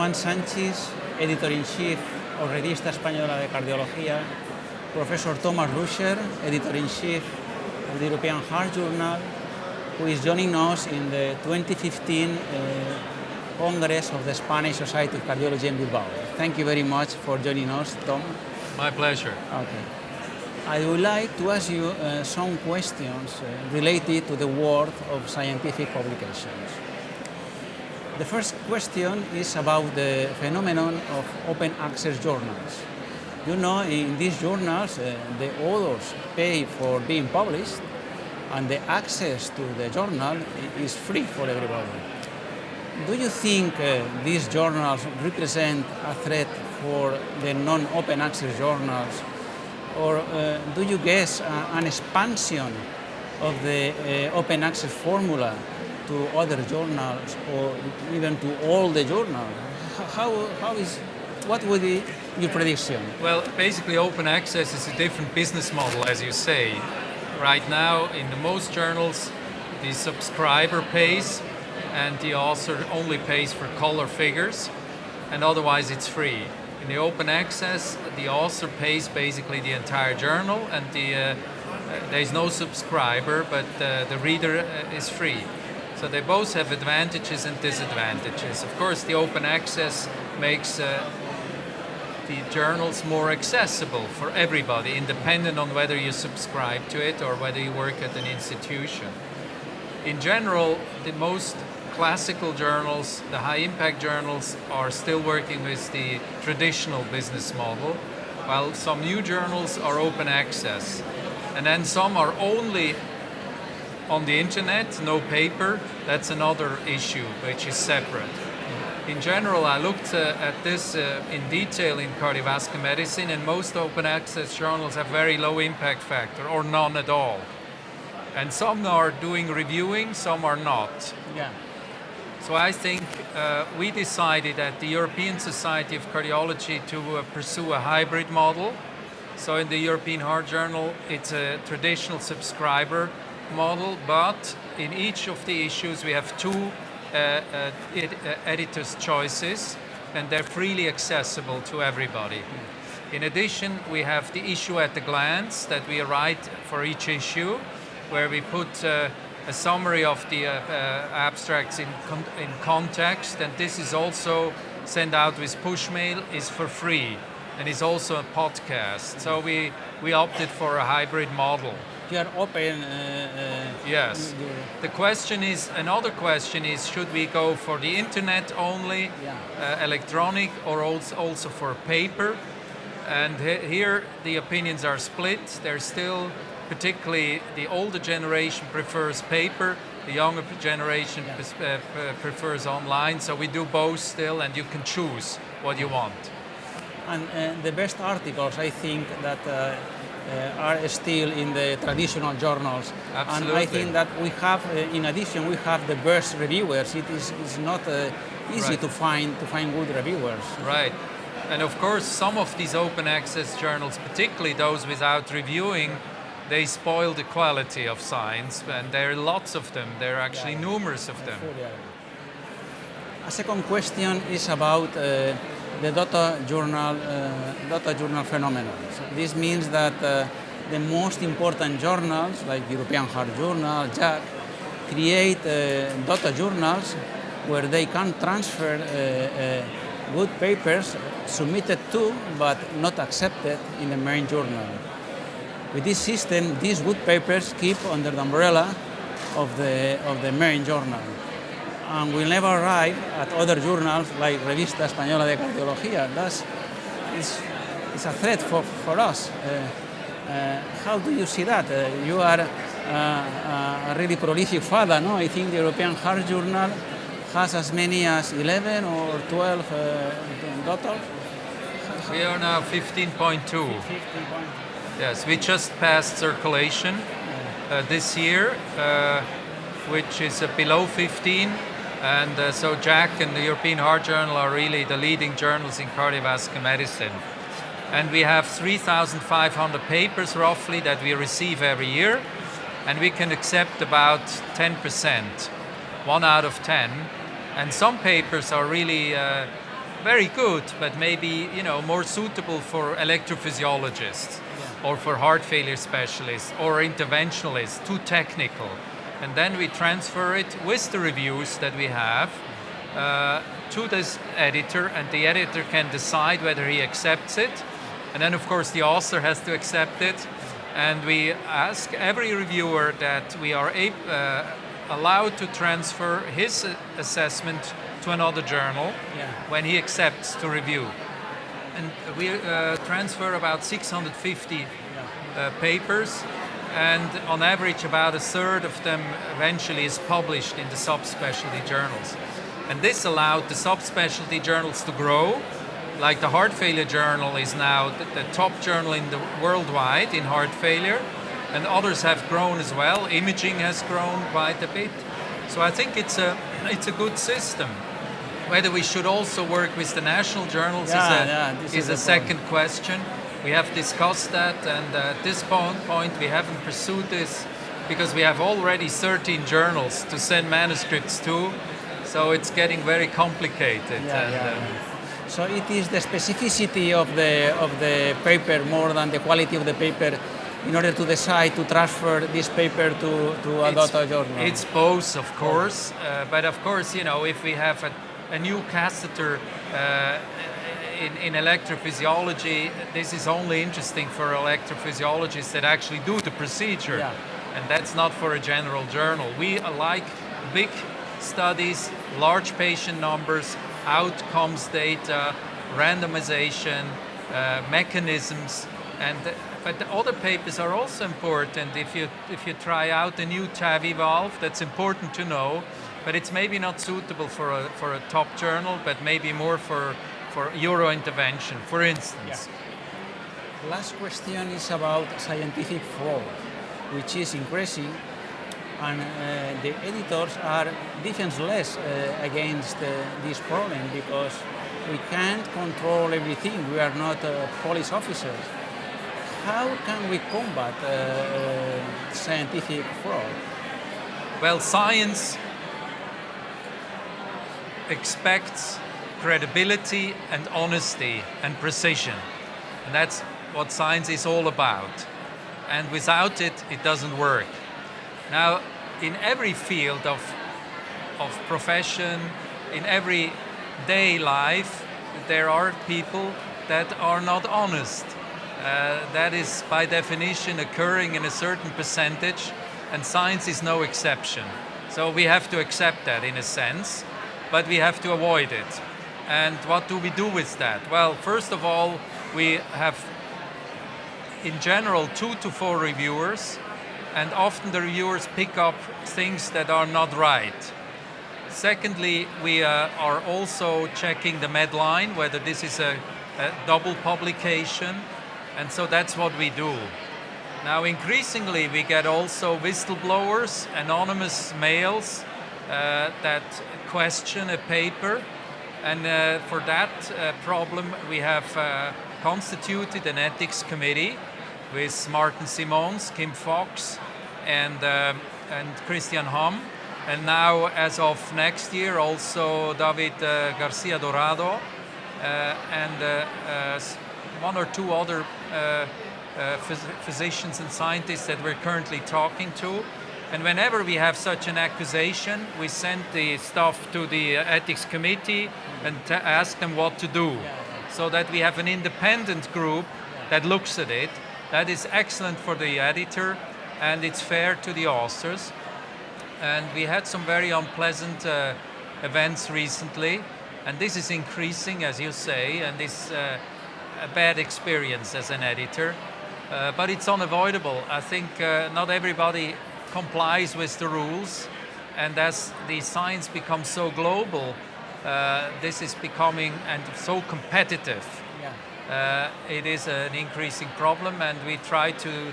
Juan Sanchis, editor-in-chief of Revista Española de Cardiología, Professor Thomas Lüscher, editor-in-chief of the European Heart Journal, who is joining us in the 2015 Congress of the Spanish Society of Cardiology in Bilbao. Thank you very much for joining us, Tom. My pleasure. Okay. I would like to ask you some questions related to the world of scientific publications. The first question is about the phenomenon of open access journals. You know, in these journals, the authors pay for being published, and the access to the journal is free for everybody. Do you think these journals represent a threat for the non-open access journals, or do you guess an expansion of the open access formula to other journals, or even to all the journals? What would be your prediction? Well, basically open access is a different business model, as you say. Right now, in the most journals, the subscriber pays and the author only pays for color figures, and otherwise it's free. In the open access, the author pays basically the entire journal, and there is no subscriber, but the reader is free. So they both have advantages and disadvantages. Of course, the open access makes the journals more accessible for everybody, independent on whether you subscribe to it or whether you work at an institution. In general, the most classical journals, the high-impact journals, are still working with the traditional business model, while some new journals are open access. And then some are only on the internet, no paper. That's another issue, which is separate. In general, I looked at this in detail in cardiovascular medicine, and most open access journals have very low impact factor, or none at all. And some are doing reviewing, some are not. Yeah. So I think we decided at the European Society of Cardiology to pursue a hybrid model. So in the European Heart Journal, it's a traditional subscriber model, but in each of the issues we have two editors' choices, and they're freely accessible to everybody. In addition, we have the issue at a glance that we write for each issue, where we put a summary of the abstracts in context, and this is also sent out with push mail, is for free, and is also a podcast. So we opted for a hybrid model. You are open. Yes. The question is, another question is, should we go for the internet only, electronic, or also for paper? And here the opinions are split. There's still, particularly the older generation prefers paper, the younger generation prefers online. So we do both still, and you can choose what you want. And the best articles, I think, that are still in the traditional journals. Absolutely. And I think that we have, in addition, we have the best reviewers. It is not easy to find good reviewers. Right. And of course, some of these open access journals, particularly those without reviewing, they spoil the quality of science, and there are lots of them. There are actually numerous of them. A second question is about the data journal phenomenon. So this means that the most important journals, like European Heart Journal, JACC, create data journals where they can transfer good papers submitted to but not accepted in the main journal. With this system, these good papers keep under the umbrella of the main journal, and will never arrive at other journals like Revista Española de Cardiología. That is a threat for us. How do you see that? You are a really prolific father, no? I think the European Heart Journal has as many as 11 or 12 daughters. We are now 15.2. Yes, we just passed circulation this year, which is below 15. And so JACC and the European Heart Journal are really the leading journals in cardiovascular medicine. And we have 3,500 papers roughly that we receive every year, and we can accept about 10%, 1 out of 10. And some papers are really very good, but maybe more suitable for electrophysiologists or for heart failure specialists or interventionalists, too technical. And then we transfer it with the reviews that we have to this editor, and the editor can decide whether he accepts it. And then, of course, the author has to accept it. And we ask every reviewer that we are allowed to transfer his assessment to another journal when he accepts to review. And we transfer about 650 papers, and on average about a third of them eventually is published in the subspecialty journals. And this allowed the subspecialty journals to grow. Like the Heart Failure Journal is now the top journal in the worldwide in heart failure, and others have grown as well. Imaging has grown quite a bit. So I think it's a good system. Whether we should also work with the national journals is a second question. We have discussed that, and at this point we haven't pursued this because we have already 13 journals to send manuscripts to, so it's getting very complicated. So it is the specificity of the paper more than the quality of the paper in order to decide to transfer this paper to a data journal? It's both, of course, but of course, if we have a new catheter in electrophysiology, this is only interesting for electrophysiologists that actually do the procedure, and that's not for a general journal. We like big studies, large patient numbers, outcomes data, randomization, mechanisms, but the other papers are also important. If you try out a new TAVI valve, that's important to know, but it's maybe not suitable for a top journal, but maybe more for euro intervention, for instance. Last question is about scientific fraud, which is increasing, and the editors are defenseless against this problem because we can't control everything. We are not police officers. How can we combat scientific fraud? Well, science expects credibility and honesty and precision. And that's what science is all about. And without it, it doesn't work. Now, in every field of profession, in everyday life, there are people that are not honest. That is, by definition, occurring in a certain percentage, and science is no exception. So we have to accept that in a sense, but we have to avoid it. And what do we do with that? Well, first of all, we have, in general, 2 to 4 reviewers, and often the reviewers pick up things that are not right. Secondly, we are also checking the medline, whether this is a double publication, and so that's what we do. Now, increasingly, we get also whistleblowers, anonymous mails that question a paper, and for that problem, we have constituted an ethics committee with Martin Simons, Kim Fox, and Christian Hamm, and now, as of next year, also David Garcia Dorado, and 1 or 2 other physicians and scientists that we're currently talking to. And whenever we have such an accusation, we send the stuff to the ethics committee and ask them what to do, so that we have an independent group that looks at it. That is excellent for the editor, and it's fair to the authors. And we had some very unpleasant events recently, and this is increasing, as you say, and it's a bad experience as an editor, but it's unavoidable. I think not everybody complies with the rules, and as the science becomes so global, this is becoming and so competitive. It is an increasing problem, and we try to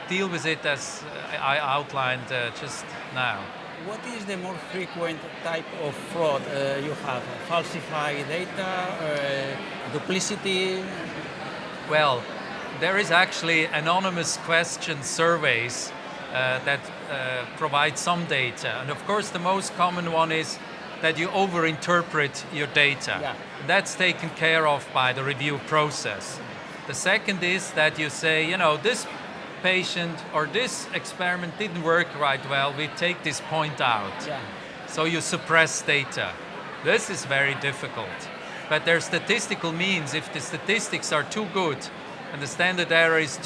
deal with it as I outlined just now. What is the more frequent type of fraud you have? Falsified data, duplicity? Well, there is actually anonymous question surveys that provide some data. And of course, the most common one is that you overinterpret your data. Yeah. That's taken care of by the review process. The second is that you say, this patient or this experiment didn't work right well, we take this point out. Yeah. So you suppress data. This is very difficult. But there are statistical means. If the statistics are too good and the standard error is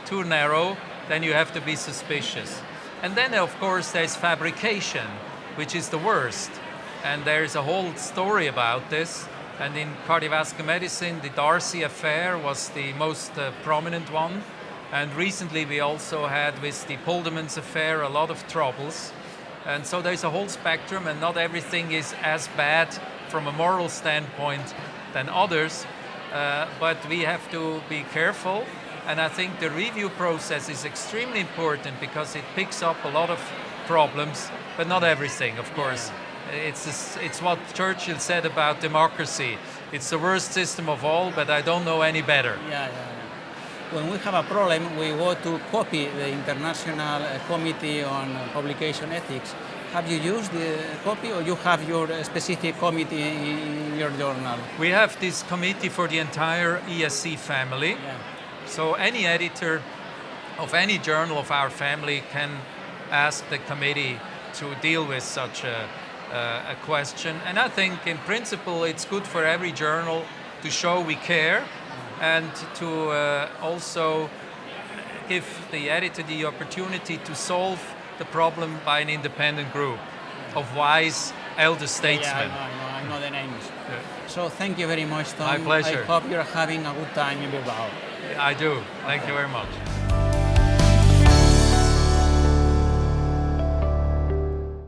too narrow, then you have to be suspicious. And then, of course, there's fabrication, which is the worst. And there's a whole story about this. And in cardiovascular medicine, the Darcy affair was the most prominent one. And recently we also had, with the Polderman's affair, a lot of troubles. And so there's a whole spectrum, and not everything is as bad from a moral standpoint than others. But we have to be careful. And I think the review process is extremely important because it picks up a lot of problems, but not everything, of course. It's what Churchill said about democracy. It's the worst system of all, but I don't know any better. Yeah. When we have a problem, we go to copy the International Committee on Publication Ethics. Have you used the copy, or you have your specific committee in your journal? We have this committee for the entire ESC family. Yeah. So any editor of any journal of our family can ask the committee to deal with such a question. And I think in principle it's good for every journal to show we care and to also give the editor the opportunity to solve the problem by an independent group of wise elder statesmen. Yeah, I know the names. So thank you very much, Tom. My pleasure. I hope you're having a good time in Bilbao. I do. Thank you very much.